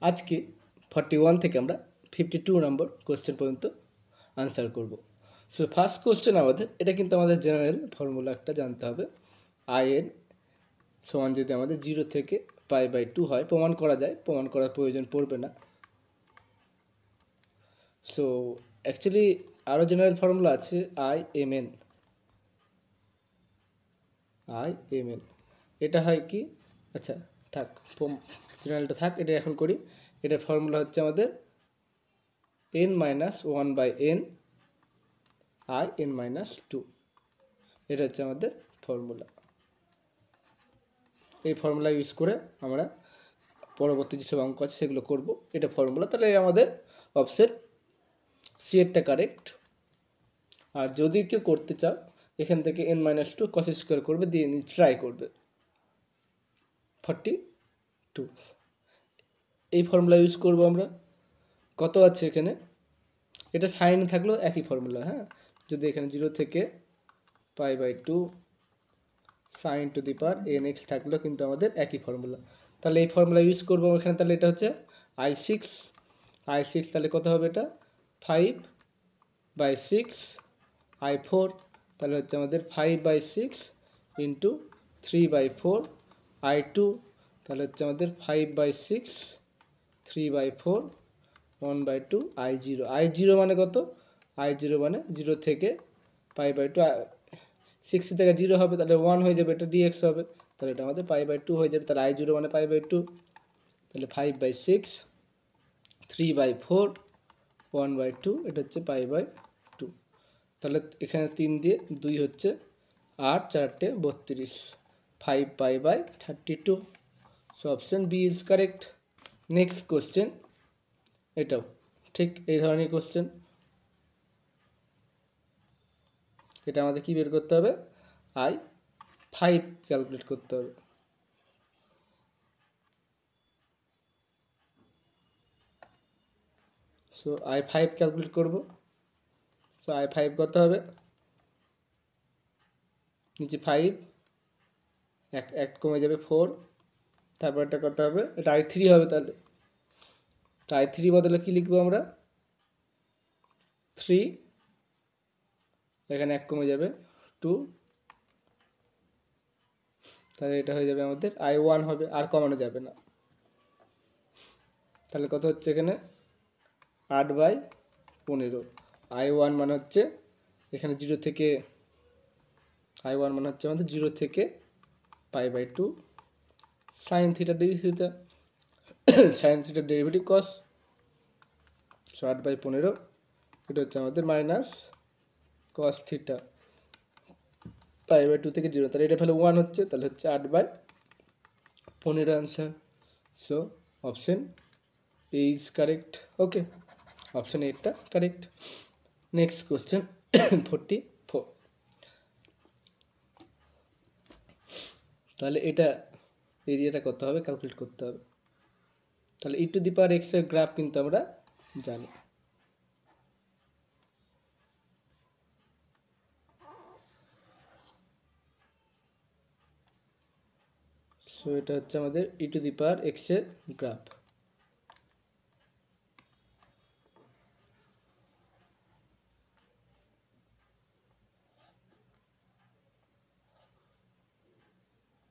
আজকে 41 থেকে আমরা 52 নম্বর কোশ্চেন পর্যন্ত আনসার করব। সো ফার্স্ট কোশ্চেন আমাদের, এটা কিন্তু আমাদের জেনারেল ফর্মুলা একটা জানতে হবে। আই/এন সমান যদি আমাদের 0 থেকে π/2 হয়, প্রমাণ করা যায়, প্রমাণ করার প্রয়োজন পড়বে না। সো অ্যাকচুয়ালি আরও জেনারেল ফর্মুলা আছে, আই/এম/এন। এটা হয় কি, আচ্ছা থাক, জেনারেলটা থাক, এটা এখন করি। এটার ফর্মুলা হচ্ছে আমাদের n-1/n i(n-2). এটা হচ্ছে আমাদের ফর্মুলা। এই ফর্মুলা ইউজ করে আমরা পরবর্তী যেসব অঙ্ক আছে সেগুলো করব। এটা ফর্মুলা, তাহলে আমাদের অপশন সি এরটা কারেক্ট। আর যদি কেউ করতে চাও, এখান থেকে n-2 cos স্কোয়ার করবে, দিয়ে ট্রাই করবে 42। এই ফর্মুলা ইউজ করব আমরা। কত আছে এখানে, এটা সাইন থাকলেও একই ফর্মুলা। হ্যাঁ, যদি এখানে 0 থেকে π/2 sin two the power nx থাকলেও কিন্তু আমাদের একই ফর্মুলা। তাহলে এই ফর্মুলা ইউজ করবো এখানে। তাহলে এটা হচ্ছে i6, তাহলে কত হবে, এটা 5/6 i4, তাহলে হচ্ছে আমাদের 5/6 ইন্টু 3/4 i2, তাহলে হচ্ছে আমাদের 5/6 3/4 1/2 i0 মানে কত, i0 মানে 0 থেকে π/2, 60 থেকে 0 হবে, তাহলে 1 হয়ে যাবে, এটা dx হবে, তাহলে এটা আমাদের π/2 হয়ে যাবে। তাহলে i0 মানে π/2, তাহলে 5/6 3/4 1/2, এটা হচ্ছে π/2। তাহলে এখানে 3 দিয়ে 2 হচ্ছে 8, 4 32, 5π/32। So option B is correct. Next question, এটাও ঠিক এই ধরনের কোশ্চেন। এটা আমাদের কি বের করতে হবে, i5 ক্যালকুলেট করতে হবে। সো i5 ক্যালকুলেট করব। সো i5 কত হবে, নিচে 5, এক কমে যাবে 4, তারপর এটা কত হবে, এটা i3 হবে। তাহলে i3 বদলে কি লিখবো আমরা, 3, এখানে এক কমে যাবে 2, তাহলে এটা হয়ে যাবে আমাদের i1 হবে, আর কমানো যাবে না। তাহলে কত হচ্ছে এখানে 8/15। i1 মানে হচ্ছে এখানে 0 থেকে, i1 মানে হচ্ছে আমাদের 0 থেকে π/2 sin theta d theta, sin theta derivative cos। So 8/15, এটা হচ্ছে আমাদের মাইনাস cos থিটা π/2 থেকে 0, তাহলে এটা ভ্যালু 1 হচ্ছে, তাহলে হচ্ছে 8/15 answer. So option A is correct. Okay, option এটা কারেক্ট। Next question 44। তাহলে এটা এরিয়াটা কত হবে ক্যালকুলেট করতে হবে। তাহলে e to the power x এর গ্রাফ কিন্তু আমরা জানি। সো এটা হচ্ছে আমাদের e to the power x এর গ্রাফ।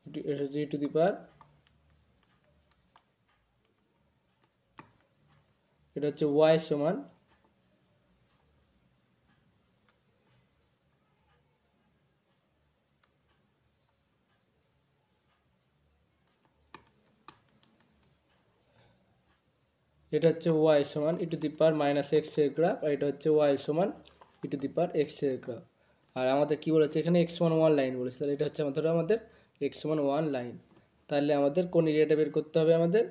এটা হচ্ছে e টু দি পাওয়ার, এটা হচ্ছে y সমান এটা হচ্ছে y সমান e to the power minus x এর গ্রাফ, আর এটা হচ্ছে y সমান e to the power x এর গ্রাফ। আর আমাদের কি বলেছে এখানে x সমান 1 লাইন বলেছে, তাহলে এটা হচ্ছে আমাদের x সমান 1 লাইন। তাহলে আমাদের কোন এরিয়াটা বের করতে হবে, আমাদের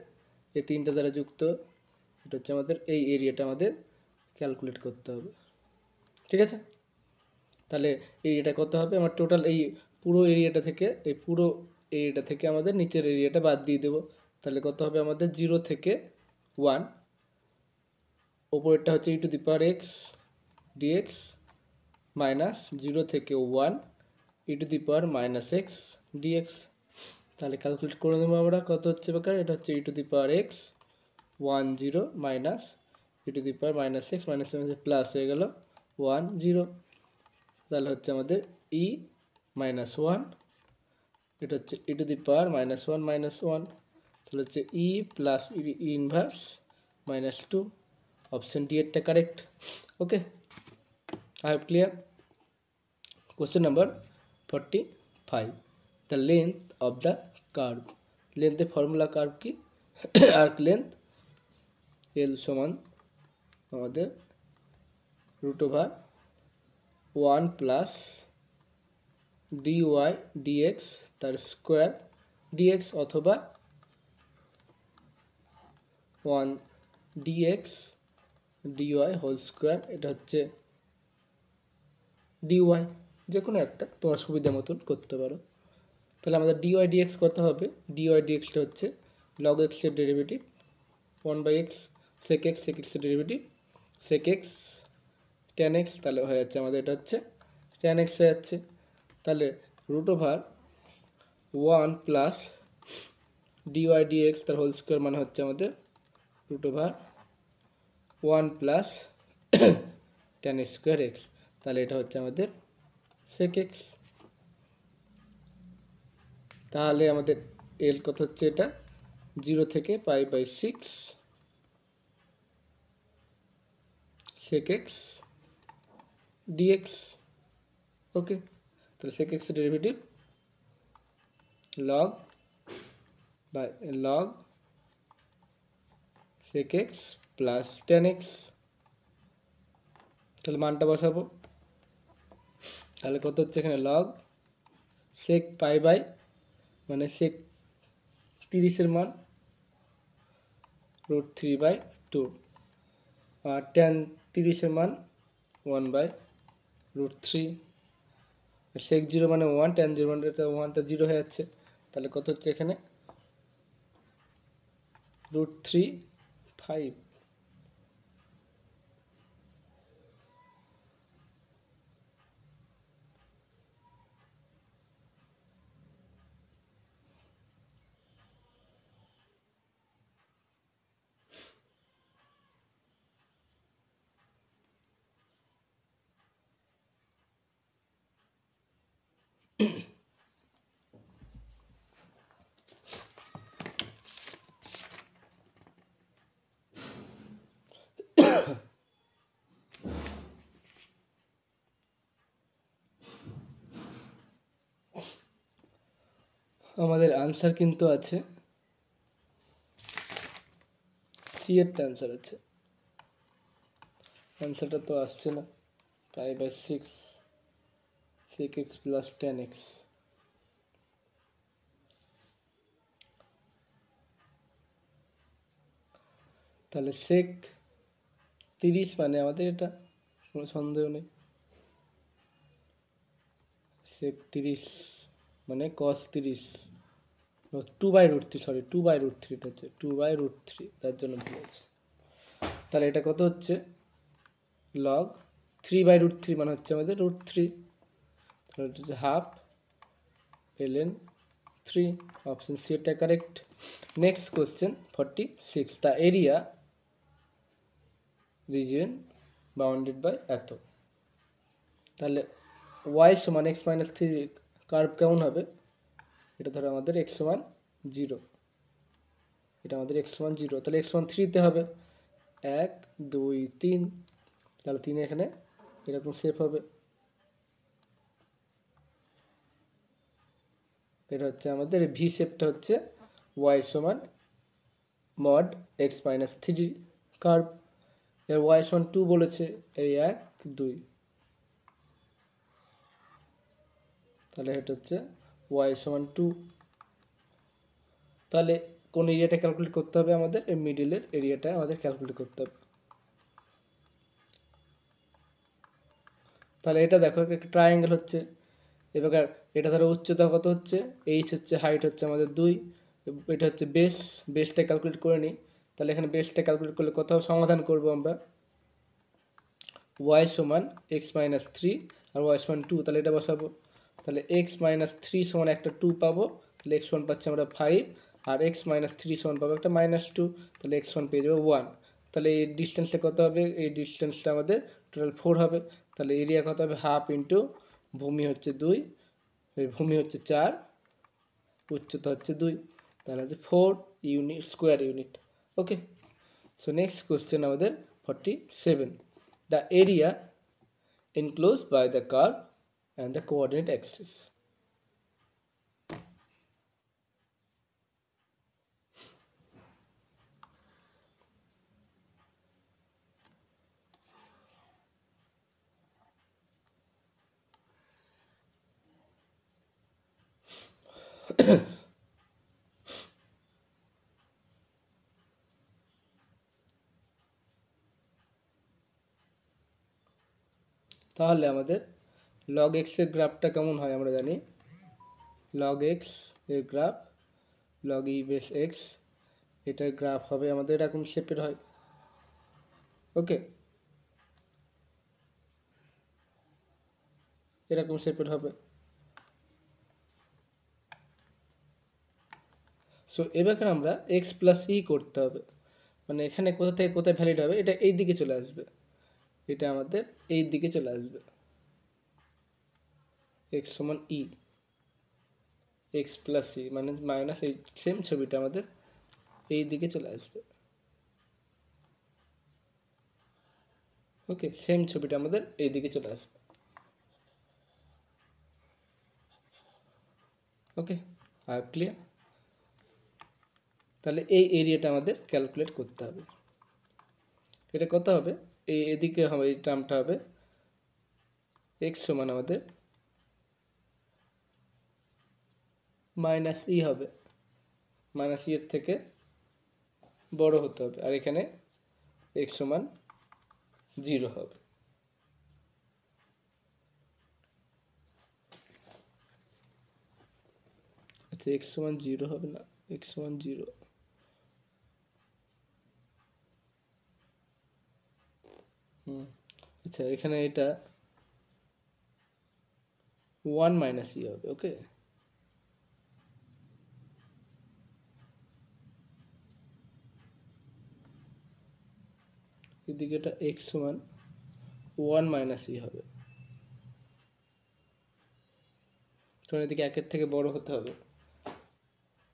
এই তিনটা দ্বারা যুক্ত, এটা হচ্ছে আমাদের এই এরিয়াটা আমাদের ক্যালকুলেট করতে হবে। ঠিক আছে, তাহলে এরিয়াটা কত হবে, আমার টোটাল এই পুরো এরিয়াটা থেকে, এই পুরো এরিয়াটা থেকে আমাদের নিচের এরিয়াটা বাদ দিয়ে দেবো। তাহলে কত হবে আমাদের 0 থেকে 1, ওপরেরটা হচ্ছে e to the power x dx, minus 0 থেকে 1 e to the power minus x dx। তাহলে ক্যালকুলেট করে নেবো আমরা কত হচ্ছে বেকার, এটা হচ্ছে e to the power x 1 0 minus e to the power minus x minus plus হয়ে গেল 1 0, তাহলে হচ্ছে আমাদের e মাইনাস 1, এটা হচ্ছে e to the power minus 1 minus 1, তাহলে হচ্ছে e plus e inverse minus 2, option D এরটা correct. Okay, I have clear. Question number 45, the length of the curve. লেন্থের ফর্মুলা কার্ভ কি? আর্ক লেন্থ এল সমান আমাদের root over 1 plus dy dx তার square dx অথবা 1 dx dy whole square, এটা হচ্ছে dy, যে কোনো একটা তোমার সুবিধা মতন করতে পারো। তাহলে আমাদের dy dx কত হবে? dy dxটা হচ্ছে log x এর derivative 1/x sec x sec x এর derivative sec x tan x, তাহলে হয়ে যাচ্ছে আমাদের এটা হচ্ছে tan x হয়ে যাচ্ছে। তাহলে root over 1 plus dy dx তার হোল স্কোয়ার মানে হচ্ছে আমাদের root over 1 plus tan square x, তাহলে এটা হচ্ছে আমাদের sec x। তাহলে আমাদের এল কত হচ্ছে? এটা 0 থেকে π/6 sec x dx। ওকে, তাহলে sec x এর derivative log sec x plus tan x, তাহলে মানটা বসাবো। তাহলে কত হচ্ছে এখানে? log sec π/, মানে sec 30 এর মান √3/2, আর tan 30 এর মান 1/√3, sec 0 মানে 1, tan 0 মানে 1টা 0 হয়ে যাচ্ছে, তাহলে কত হচ্ছে এখানে? √3/5। আমাদের আনসার কিন্তু আছে সি এরটা আনসার আছে, আনসারটা তো আসছে না। π/6 sec x plus tan x, তাহলে sec 30 মানে আমাদের এটা কোনো সন্দেহ নেই, sec 30 মানে cos 30 2/√3, সরি 2/√3, এটা হচ্ছে 2/√3, তার জন্য ভুল আছে। তাহলে এটা কত হচ্ছে? log 3/√3 মানে হচ্ছে আমাদের √3, তাহলে এটা হচ্ছে হাফ ln 3, অপশন সি এটা correct. Next question 46, the area region bounded by এত। তাহলে y সমান x মাইনাস 3 কার্ভ কেমন হবে? এটা ধরো আমাদের x সমান 0, এটা আমাদের x সমান 0, তাহলে x সমান 3 তে হবে 1 2 3, তাহলে 3 এখানে এরকম শেপ হবে। এটা হচ্ছে আমাদের ভি শেপটা হচ্ছে y সমান মড x মাইনাস 3 কার্ভ, এর y সমান 2 বলেছে, এই 1 2, তাহলে এটা হচ্ছে y সমান 2। তাহলে কোন এরিয়াটা ক্যালকুলেট করতে হবে? আমাদের এই মিডলের এরিয়াটা আমাদের ক্যালকুলেট করতে হবে। তাহলে এটা দেখো একটা ট্রায়াঙ্গেল হচ্ছে, এবার এটা ধরো উচ্চতা কত হচ্ছে? h হচ্ছে, হাইট হচ্ছে আমাদের 2, এটা হচ্ছে বেস, বেসটা ক্যালকুলেট করে নিই। তাহলে এখানে বেসটা ক্যালকুলেট করলে কত সমাধান করব আমরা? y সমান x মাইনাস 3 আর y সমান 2, তাহলে এটা বসাবো। তাহলে x মাইনাস 3 সমান একটা 2 পাবো, তাহলে x সমান পাচ্ছি আমরা 5, আর এক্স মাইনাস থ্রি সমান পাবো একটা -2, তাহলে এক্স ওয়ান পেয়ে যাবো 1। তাহলে এই ডিস্টেন্সটা কত হবে? এই ডিস্টেন্সটা আমাদের টোটাল 4 হবে। তাহলে এরিয়া কত হবে? হাফ ইন্টু ভূমি হচ্ছে 2, ভূমি হচ্ছে 4, উচ্চতা হচ্ছে 2, তাহলে হচ্ছে 4 ইউনিট স্কোয়ার ইউনিট। ওকে, সো নেক্সট কোশ্চেন আমাদের 47, the area enclosed by the curve and the coordinate axis. তাহলে আমাদের log x এর গ্রাফটা কেমন হয় আমরা জানি। log x এর graph log e base x, এটার গ্রাফ হবে আমাদের এরকম শেপের হয়। ওকে, এরকম শেপের হবে। সো এবার আমরা x প্লাস ই করতে হবে, মানে এখানে কোথা থেকে কোথায় ভ্যালিড হবে, এটা এই দিকে চলে আসবে, এটা আমাদের এই দিকে চলে আসবে, x সমান ই, এক্স প্লাস সি মানে মাইনাস, এই সেম ছবিটা আমাদের এই দিকে চলে আসবে। ওকে, সেম ছবিটা আমাদের এই দিকে চলে আসবে। ওকে, আর ক্লিয়ার? তাহলে এই এরিয়াটা আমাদের ক্যালকুলেট করতে হবে। এটা কত হবে? এই এদিকে হবে, এই টার্মটা হবে এক্স সমান আমাদের মাইনাস ই হবে, মাইনাস ই এর থেকে বড় হতে হবে, আর এখানে এক্স সমান 0 হবে। আচ্ছা, এক্স সমান 0 হবে না, এক্স সমান 0, আচ্ছা এখানে এটা 1 মাইনাস ই হবে। ওকে, এদিকে এটা এক্স সমান 1 মাইনাস ই হবে, কারণ এদিকে একের থেকে বড় হতে হবে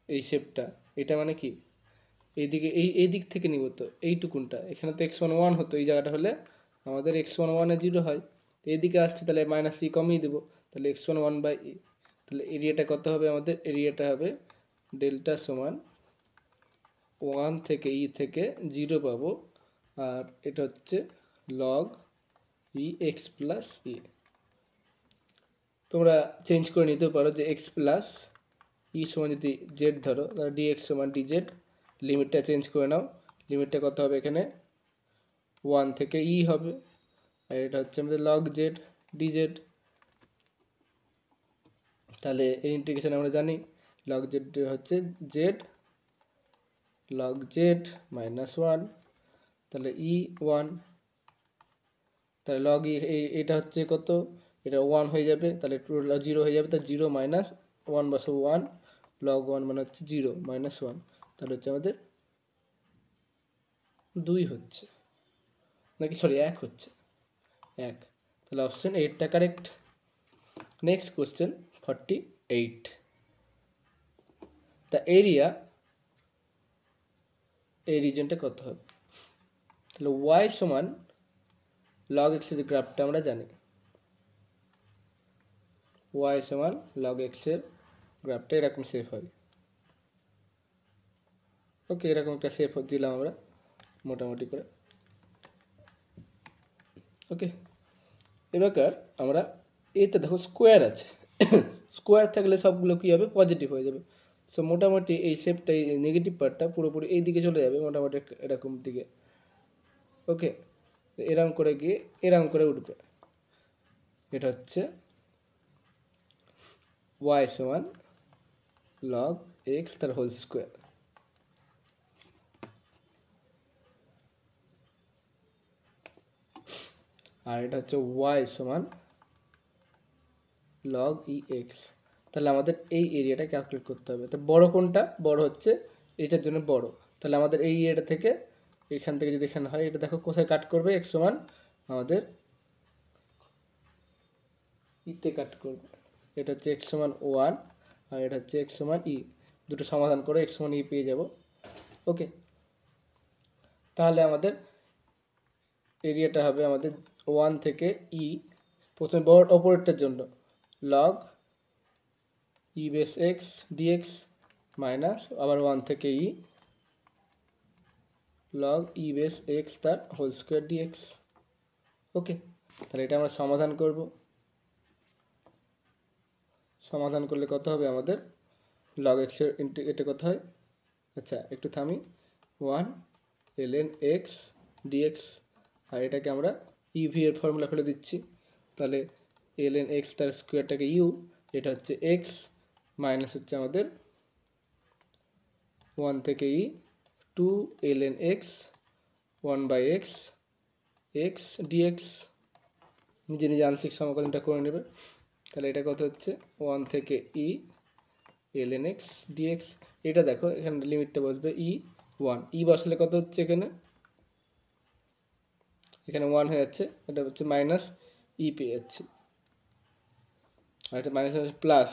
এই শেপটা। এটা মানে কি, এইদিকে এই দিক থেকে নিব, তো এইটুকুনটা এখানে তো এক্স ওয়ান 1 হতো, এই জায়গাটা হলে আমাদের এক্স ওয়ান 1 0 হয়, তো এইদিকে আসছে তাহলে মাইনাস ই কমিয়ে দেবো, তাহলে এক্স ওয়ান 1 বাই ই। তাহলে এরিয়াটা কত হবে? আমাদের এরিয়াটা হবে ডেল্টা সমান 1 থেকে ই থেকে 0 পাবো, আর এটা হচ্ছে লগ ই এক্স প্লাস ই। তোমরা চেঞ্জ করে নিতে পারো যে এক্স প্লাস ই সমান যদি জেড ধরো, তাহলে ডি এক্স সমান ডি জেড, লিমিটটা চেঞ্জ করে নাও। লিমিটটা কত হবে? এখানে 1 থেকে ই হবে, আর এটা হচ্ছে আমাদের লগ জেড ডি জেড। তাহলে এই ইন্টিগ্রেশন আমরা জানি লগ জেড হচ্ছে জেড লগ জেড মাইনাস 1, তাহলে ই 1, তাহলে লগ ই এটা হচ্ছে কত, এটা 1 হয়ে যাবে, তাহলে 0 হয়ে যাবে, তাহলে 0 মাইনাস 1 বসে 1, লগ 1 মানে হচ্ছে 0 মাইনাস 1, তাহলে হচ্ছে আমাদের 2 হচ্ছে, নাকি সরি 1 হচ্ছে, 1। তাহলে অপশন 8টা correct. Next question 48, the area, এই রিজনটা কত হবে? তাহলে y সমান লগ এক্স এর গ্রাফটা আমরা জানি, y সমান লগ এক্স এর গ্রাফটা এরকম শেপ হয়। ওকে, এরকম একটা শেপ দিলাম আমরা মোটামুটি করে। ওকে, এবার আমরা এতে দেখো স্কোয়ার আছে, স্কোয়ার থাকলে সবগুলো কী হবে? পজিটিভ হয়ে যাবে। সো মোটামুটি এই শেপটা, এই নেগেটিভ পার্টটা পুরোপুরি এই দিকে চলে যাবে, মোটামুটি এরকম দিকে। ওকে, এরকম করে গিয়ে এরকম করে উঠবে। এটা হচ্ছে y সমান লগ এক্স তার হোল স্কোয়ার, আর এটা হচ্ছে y সমান লগ ই এক্স। তাহলে আমাদের এই এরিয়াটা ক্যালকুলেট করতে হবে। তো বড় কোনটা? বড় হচ্ছে এটার জন্য বড়। তাহলে আমাদের এই এরিয়াটা থেকে এখান থেকে যদি এখানে হয়, এটা দেখো কোথায় কাট করবে, x সমান আমাদের ইতে কাট করবে। এটা হচ্ছে x সমান 1 আর এটা হচ্ছে x সমান e। দুটো সমাধান করে x সমান e পেয়ে যাব। ওকে, তাহলে আমাদের এরিয়াটা হবে আমাদের 1 থেকে e, প্রথমে বড় অপরেটরটার জন্য log e base x dx minus আবার 1 থেকে e log e base x তার হোল স্কোয়ার dx। ওকে, তাহলে এটা আমরা সমাধান করব। সমাধান করলে কত হবে আমাদের? log x এর এটা কত হয়? আচ্ছা একটু থামি, 1 ln x dx, আর এটাকে আমরা ইভি এর ফর্মুলা ফেলে দিচ্ছি। তাহলে ln x তার স্কোয়ারটাকে ইউ, এটা হচ্ছে x মাইনাস হচ্ছে আমাদের 1 থেকে e 2 ln x 1 by x x dx। নিজে নিজে আংশিক সমাকলনটা করে নেবে। তাহলে এটা কত হচ্ছে? 1 থেকে ই ln x dx। এটা দেখো এখানে লিমিটটা বসবে ই 1, ই বসলে কত হচ্ছে? এখানে 1 হয়ে যাচ্ছে, এটা হচ্ছে মাইনাস ই পেয়ে যাচ্ছি, আর এটা মাইনাস প্লাস,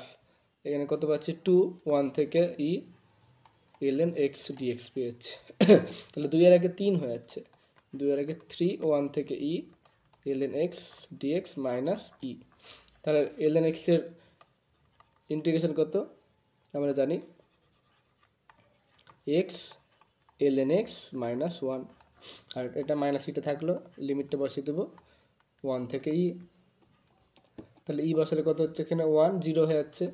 এখানে কত পাচ্ছি? 2 1 থেকে ই ln x dx পেয়ে যাচ্ছে। তাহলে 2 এর আগে 3 হয়ে যাচ্ছে, 2 এর আগে 3 1 থেকে ই ln x dx minus E. তাহলে ln x এর ইন্টিগ্রেশন কত? আমরা জানি x ln x মাইনাস 1, আর এটা মাইনাস ইটা থাকলো, লিমিটটা বসিয়ে দেবো 1 থেকে ই। তাহলে ই বসালে কত হচ্ছে? এখানে 1 0 হয়ে যাচ্ছে,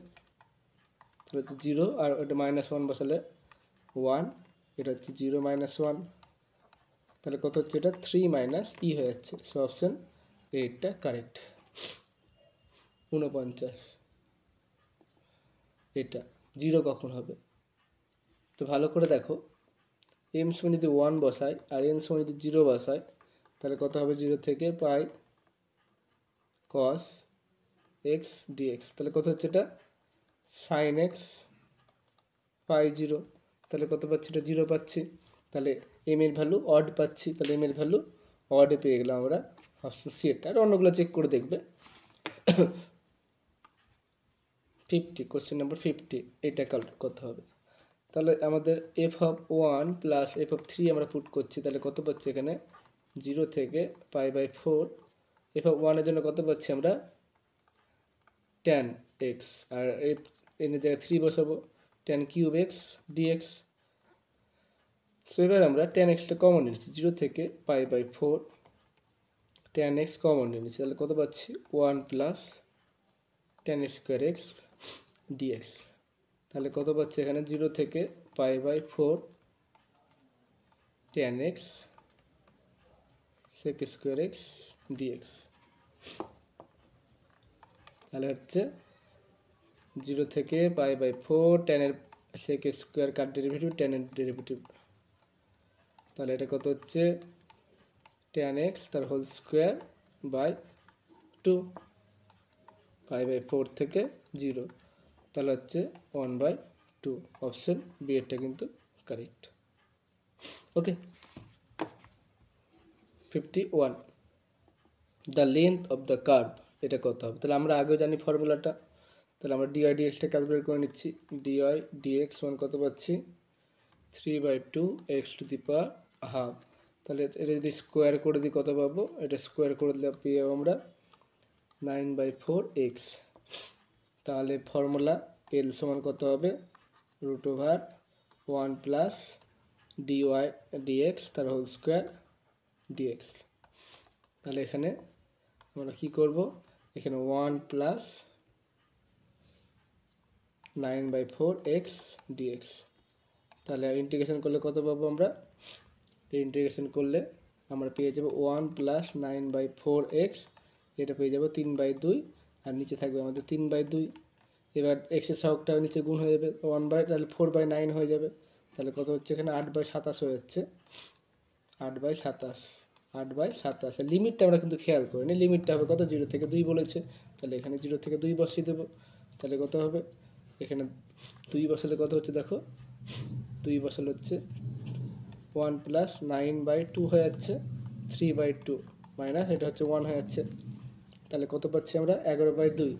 তাহলে হচ্ছে 0, আর এটা মাইনাস 1 বসালে 1, এটা হচ্ছে 0 মাইনাস 1, তাহলে কত হচ্ছে? এটা 3 মাইনাস ই হয়ে যাচ্ছে। সো অপশন এইটটা কারেক্ট। 49। এটা 0 কখন হবে? তো ভালো করে দেখো, এম সমান যদি 1 বসাই আর এন সমান যদি 0 বসাই, তাহলে কত হবে? 0 থেকে পাই cos x dx, তাহলে কত হচ্ছে? এটা sin x পাই 0, তাহলে কত পাচ্ছি? এটা 0 পাচ্ছি। তাহলে এম এর ভ্যালু অড পাচ্ছি, তাহলে এম এর ভ্যালু অড পেয়ে গেলাম আমরা। অপশন সি এটা, আর অন্যগুলো চেক করে দেখবে। 50, কোশ্চেন নাম্বার 50, এটা ক্যালকুলেট করতে হবে। তাহলে আমাদের F of 1 plus F of 3 আমরা পুট করছি, তাহলে কত পাচ্ছি? এখানে 0 থেকে পাই বাই 4। এফ অফ 1 এর জন্য কত পাচ্ছি আমরা? tan x, আর এফ এর জায়গায় 3 বসাবো, tan cube x dx। So এবার আমরা tan x টা কমন নিচ্ছি, 0 থেকে pi by 4 tan x common নিচ্ছি, তাহলে কত পাচ্ছি? 1 plus tan square x dx। তাহলে কত পাচ্ছি? এখানে 0 থেকে pi by 4 tan x sec square x dx। তাহলে হচ্ছে 0 থেকে পাই বাই 4 tan এর sec স্কোয়ার কার ডেরিভেটিভ, tan এর ডেরিভেটিভ, তাহলে এটা কত হচ্ছে? tan x তার whole square by 2 pi by 4 থেকে 0, তাহলে হচ্ছে 1 বাই 2। অপশন বি এরটা কিন্তু correct. Okay, 51, the length of the curve, এটা কত হবে? তাহলে আমরা আগেও জানি ফর্মুলাটা, তাহলে আমরা dy dxটা ক্যালকুলেট করে নিচ্ছি। dy dx সমান কত পাচ্ছি? 3/2 x two the power half. তাহলে এটা যদি স্কোয়ার করে দিই কত পাবো? এটা স্কোয়ার করে দিলে পেয়ে যাবো আমরা 9/4 x। তাহলে ফর্মুলা l সমান কত হবে? √1 প্লাস dy dx তার হোল স্কোয়ার dx। তাহলে এখানে আমরা কি করব? এখানে 1 প্লাস 9/4 x dx, তাহলে ইন্টিগ্রেশন করলে কত পাবো আমরা? ইন্টিগ্রেশন করলে আমরা পেয়ে যাব 1 প্লাস 9/4 x, এটা পেয়ে যাব 3/2, আর নিচে থাকবে আমাদের 3/2। এবার x এর সহগটা নিচে গুণ হয়ে যাবে 1 তাহলে 4/9 হয়ে যাবে। তাহলে কত হচ্ছে? এখানে 8/27 হয়ে যাচ্ছে, 8/27, 8/27। লিমিটটা আমরা কিন্তু খেয়াল করিনি, লিমিটটা হবে কত? 0 থেকে 2 বলেছে, তাহলে এখানে 0 থেকে 2 বসিয়ে দেবো। তাহলে কত হবে, এখানে 2 বসালে কত হচ্ছে দেখো, 2 বসালে হচ্ছে 1 প্লাস 9/2 হয়ে যাচ্ছে, 3/2 মাইনাস এটা হচ্ছে 1 হয়ে যাচ্ছে। তাহলে কত পাচ্ছি আমরা, 11/2,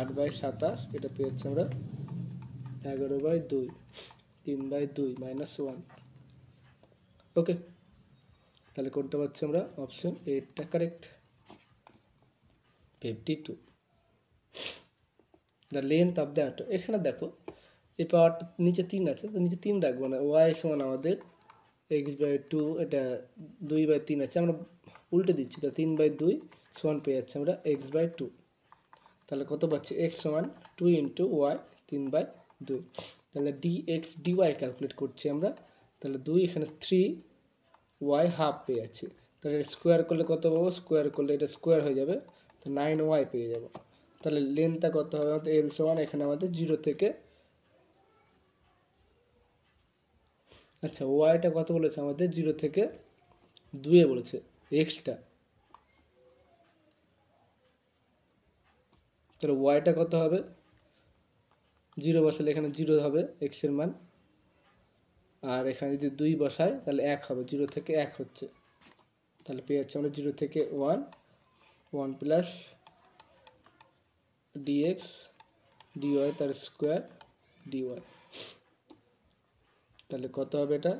8/27, এটা পেয়ে যাচ্ছি আমরা 11/2, 3/2 মাইনাস 1। ওকে, তাহলে কোনটা পাচ্ছি আমরা, অপশন এইটটা correct. 52 the length of the atom. এখানে দেখো এই পাওয়ারটা নিচে 3 আছে, তো নিচে 3 রাখবো না, ওয়াই সমান আমাদের x/2, এটা 2/3 আছে, আমরা উল্টে দিচ্ছি, তো 3/2 সমান পেয়ে যাচ্ছে আমরা x/2। তাহলে কত পাচ্ছি, x সমান 2 ইন্টু ওয়াই, 3/2। তাহলে dx dy ক্যালকুলেট করছি আমরা, তাহলে 2 এখানে 3, ওয়াই হাফ পেয়ে যাচ্ছি। তাহলে স্কোয়ার করলে কত পাবো, স্কোয়ার করলে এটা স্কোয়ার হয়ে যাবে, তো 9y পেয়ে যাব। তাহলে লেন্থটা কত হবে আমাদের, এল সমান এখানে আমাদের 0 থেকে, আচ্ছা ওয়াইটা কত বলেছে আমাদের, 0 থেকে 2 বলেছে, এক্সটা, তাহলে ওয়াইটা কত হবে, 0 বসালে এখানে 0 হবে এক্স এর মান, আর এখানে যদি 2 বসায় তাহলে 1 হবে, 0 থেকে 1 হচ্ছে। তাহলে পেয়ে যাচ্ছে আমরা 0 থেকে 1, 1 প্লাস dx dy তার স্কোয়ার dy। তাহলে কত হবে এটা,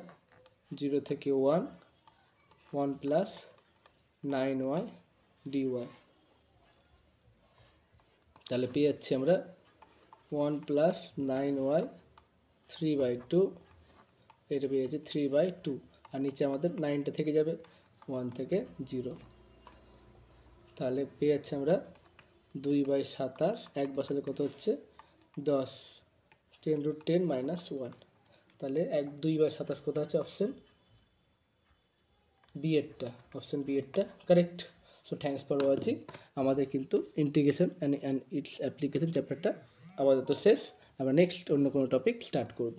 0 থেকে 1, 1 প্লাস 9y dy। তাহলে পেয়ে যাচ্ছি আমরা 1 প্লাস 9y 3/2, এটা পেয়ে যাচ্ছে 3/2, আর নিচে আমাদের 9টা থেকে যাবে, 1 থেকে 0। তাহলে পেয়ে যাচ্ছে আমরা 2/27, 1 বসালে কত হচ্ছে 10, 10√10 মাইনাস 1। তাহলে 2/27 কোথা হচ্ছে, অপশন বি এরটা, অপশন বি এরটা correct. So thanks for watching. আমাদের কিন্তু ইন্টিগ্রেশন অ্যান্ড ইটস অ্যাপ্লিকেশন চ্যাপ্টারটা আপাতত শেষ, আমরা নেক্সট অন্য কোনো টপিক স্টার্ট করব।